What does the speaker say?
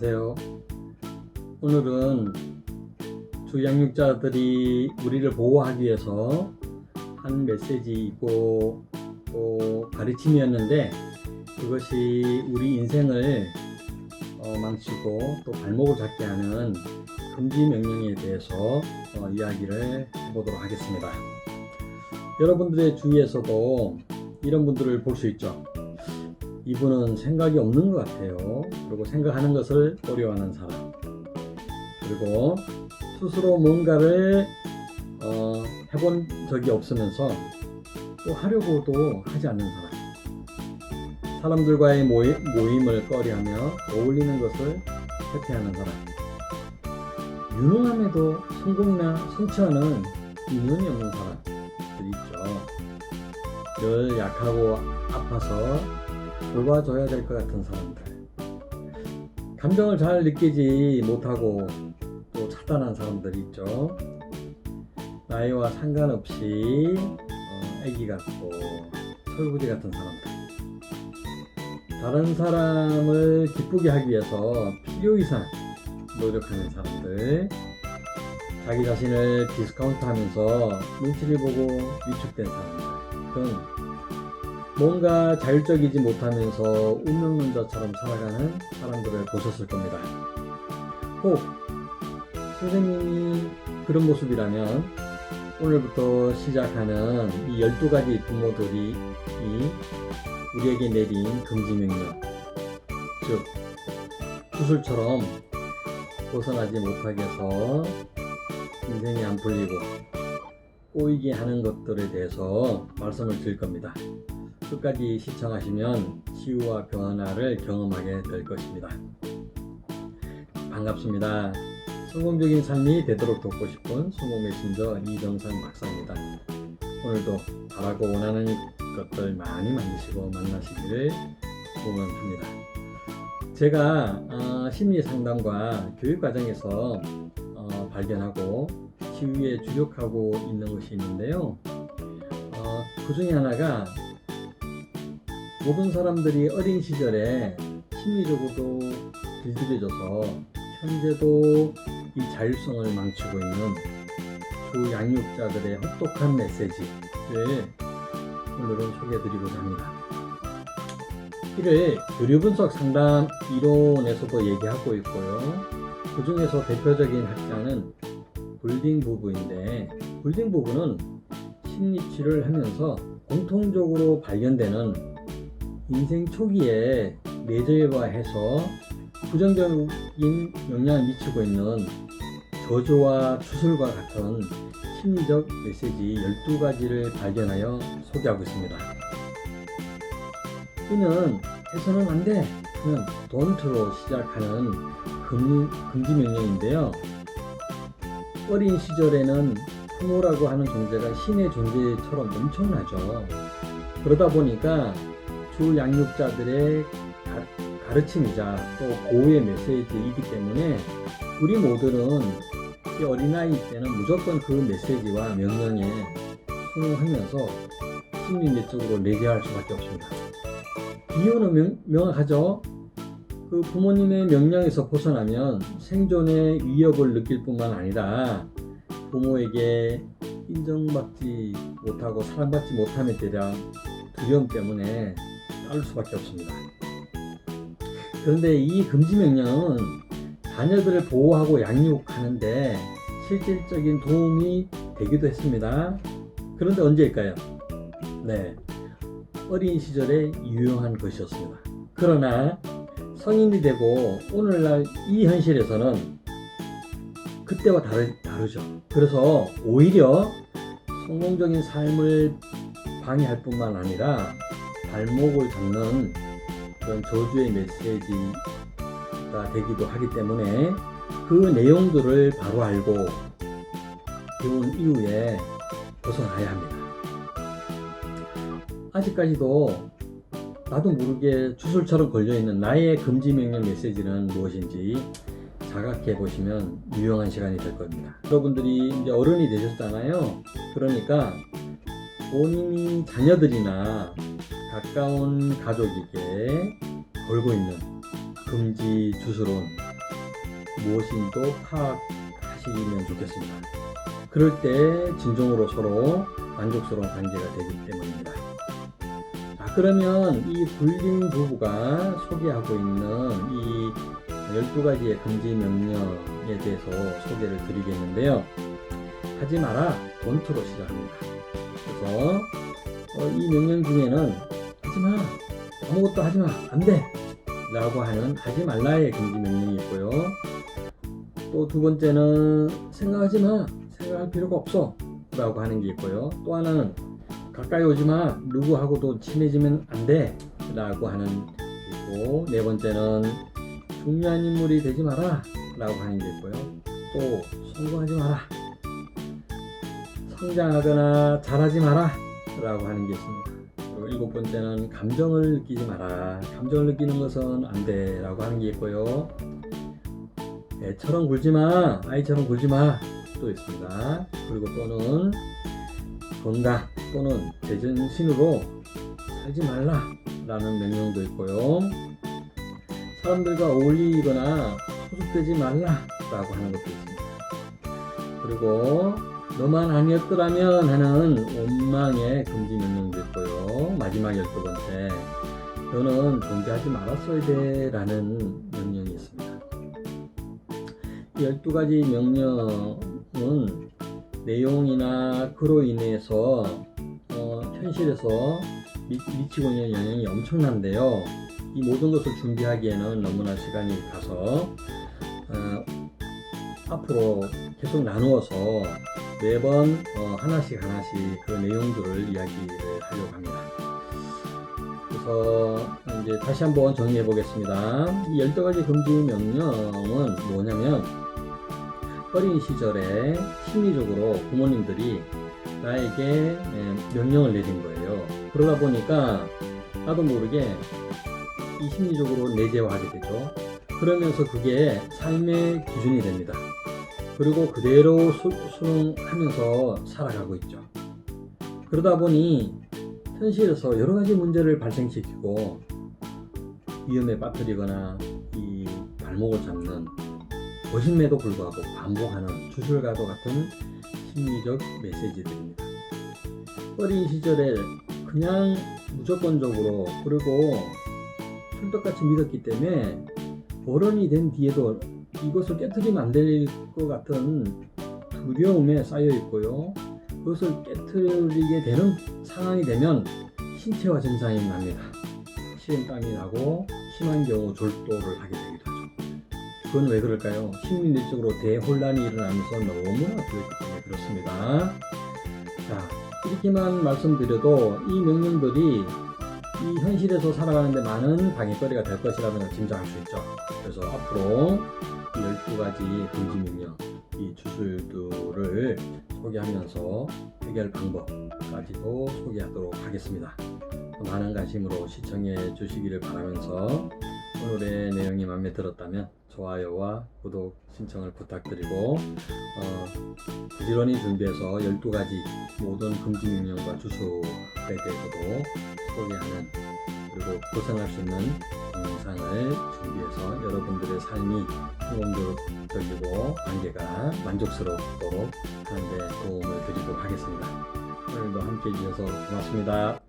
안녕하세요. 오늘은 주양육자들이 우리를 보호하기 위해서 한 메시지이고 또 가르침이었는데, 그것이 우리 인생을 망치고 또 발목을 잡게 하는 금지 명령에 대해서 이야기를 해보도록 하겠습니다. 여러분들의 주위에서도 이런 분들을 볼 수 있죠. 이분은 생각이 없는 것 같아요. 그리고 생각하는 것을 어려워하는 사람, 그리고 스스로 뭔가를 해본 적이 없으면서 또 하려고도 하지 않는 사람, 사람들과의 모임을 꺼려하며 어울리는 것을 회피하는 사람, 유능함에도 성공이나 성취하는 인연이 없는 사람들이 있죠. 늘 약하고 아파서 돌봐줘야 될 것 같은 사람들, 감정을 잘 느끼지 못하고 또 차단한 사람들이 있죠. 나이와 상관없이 애기 같고 철부지 같은 사람들, 다른 사람을 기쁘게 하기 위해서 필요 이상 노력하는 사람들, 자기 자신을 디스카운트 하면서 눈치를 보고 위축된 사람들 등 뭔가 자율적이지 못하면서 운명론자처럼 살아가는 사람들을 보셨을 겁니다. 혹 선생님이 그런 모습이라면 오늘부터 시작하는 이 12가지 분모들이 우리에게 내린 금지명령, 즉 주술처럼 벗어나지 못하게 해서 인생이 안 풀리고 꼬이게 하는 것들에 대해서 말씀을 드릴 겁니다. 끝까지 시청하시면 치유와 변화를 경험하게 될 것입니다. 반갑습니다. 성공적인 삶이 되도록 돕고 싶은 성공 메신저 이정상 박사입니다. 오늘도 바라고 원하는 것들 많이 만드시고 만나시기를 응원합니다. 제가 심리 상담과 교육 과정에서 발견하고 치유에 주력하고 있는 것이 있는데요. 그 중에 하나가, 모든 사람들이 어린 시절에 심리적으로도 길들여져서 현재도 이 자율성을 망치고 있는 주양육자들의 혹독한 메시지를 오늘은 소개해드리고자 합니다. 이를 교류분석 상담 이론에서도 얘기하고 있고요. 그 중에서 대표적인 학자는 불딩 부부인데, 불딩 부부는 심리치료를 하면서 공통적으로 발견되는 인생 초기에 내재화해서 부정적인 영향을 미치고 있는 저주와 추술과 같은 심리적 메시지 12가지를 발견하여 소개하고 있습니다. 이는 해서는 안 돼 하는 don't로 시작하는 금지 명령인데요. 어린 시절에는 부모라고 하는 존재가 신의 존재처럼 엄청나죠. 그러다 보니까 주양육자들의 가르침이자 또 보호의 메시지이기 때문에 우리 모두는 이 어린아이 때는 무조건 그 메시지와 명령에 순응하면서 심리적으로 내재할 수밖에 없습니다. 이유는 명확하죠. 그 부모님의 명령에서 벗어나면 생존의 위협을 느낄 뿐만 아니라 부모에게 인정받지 못하고 사랑받지 못함에 대한 두려움 때문에 따를 수밖에 없습니다. 그런데 이 금지명령은 자녀들을 보호하고 양육하는데 실질적인 도움이 되기도 했습니다. 그런데 언제일까요? 네, 어린 시절에 유용한 것이었습니다. 그러나 성인이 되고 오늘날 이 현실에서는 그때와 다르죠. 그래서 오히려 성공적인 삶을 방해할 뿐만 아니라 발목을 잡는 그런 저주의 메시지가 되기도 하기 때문에 그 내용들을 바로 알고 배운 이후에 벗어나야 합니다. 아직까지도 나도 모르게 주술처럼 걸려있는 나의 금지명령 메시지는 무엇인지 자각해 보시면 유용한 시간이 될 겁니다. 여러분들이 이제 어른이 되셨잖아요. 그러니까 본인이 자녀들이나 가까운 가족에게 걸고 있는 금지 주술은 무엇인지도 파악하시면 좋겠습니다. 그럴 때 진정으로 서로 만족스러운 관계가 되기 때문입니다. 그러면 이 불림 부부가 소개하고 있는 이 12가지의 금지 명령에 대해서 소개를 드리겠는데요. 하지 마라, 원투로 시작합니다. 그래서 이 명령 중에는 하지 마, 아무것도 하지 마, 안 돼! 라고 하는 하지 말라의 금지 명령이 있고요. 또 두 번째는 생각하지 마, 생각할 필요가 없어 라고 하는 게 있고요. 또 하나는 가까이 오지 마, 누구하고도 친해지면 안 돼 라고 하는 게 있고, 네 번째는 중요한 인물이 되지 마라 라고 하는 게 있고요. 또 성공하지 마라, 성장하거나 잘하지 마라 라고 하는 게 있습니다. 그리고 일곱 번째는 감정을 느끼지 마라, 감정을 느끼는 것은 안 돼 라고 하는 게 있고요. 애처럼 굴지 마, 아이처럼 굴지 마 또 있습니다. 그리고 또는 건강 또는 제정신으로 살지 말라 라는 명령도 있고요. 사람들과 어울리거나 소속되지 말라 라고 하는 것도 있습니다. 그리고 너만 아니었더라면 하는 원망의 금지 명령도 있고요. 마지막 12번째, 너는 존재하지 말았어야 돼 라는 명령이 있습니다. 이 12가지 명령은 내용이나 그로 인해서 현실에서 미치고 있는 영향이 엄청난데요. 이 모든 것을 준비하기에는 너무나 시간이 가서 앞으로 계속 나누어서 매번 하나씩 그 내용들을 이야기를 하려고 합니다. 그래서 이제 다시 한번 정리해 보겠습니다. 이 12가지 금지 명령은 뭐냐면, 어린 시절에 심리적으로 부모님들이 나에게 명령을 내린 거예요. 그러다 보니까 나도 모르게 이 심리적으로 내재화하게 되죠. 그러면서 그게 삶의 기준이 됩니다. 그리고 그대로 수용하면서 살아가고 있죠. 그러다 보니 현실에서 여러 가지 문제를 발생시키고 위험에 빠뜨리거나 이 발목을 잡는, 거짓말에도 불구하고 반복하는 주술과도 같은 심리적 메시지들입니다. 어린 시절에 그냥 무조건적으로, 그리고 철떡같이 믿었기 때문에 어른이 된 뒤에도 이것을 깨트리면 안 될 것 같은 두려움에 쌓여 있고요. 그것을 깨트리게 되는 상황이 되면 신체화 증상이 납니다. 식은땀이 나고 심한 경우 졸도를 하게 되기도 하죠. 그건 왜 그럴까요? 심리적으로 대혼란이 일어나면서 너무나 두렵기 때문에 그렇습니다. 자, 이렇게만 말씀드려도 이 명령들이 이 현실에서 살아가는데 많은 방해거리가 될 것이라는 걸 짐작할 수 있죠. 그래서 앞으로 이 12가지 금지 명령, 이 주술들을 소개하면서 해결 방법까지도 소개하도록 하겠습니다. 많은 관심으로 시청해 주시기를 바라면서 오늘의 내용이 마음에 들었다면 좋아요와 구독 신청을 부탁드리고, 부지런히 준비해서 12가지 모든 금지 명령과 주술에 대해서도 소개하는, 그리고 구성할 수 있는 영상을 준비해서 여러분들의 삶이 성공적이고 관계가 만족스럽도록 하는 데 도움을 드리도록 하겠습니다. 오늘도 함께 해주셔서 고맙습니다.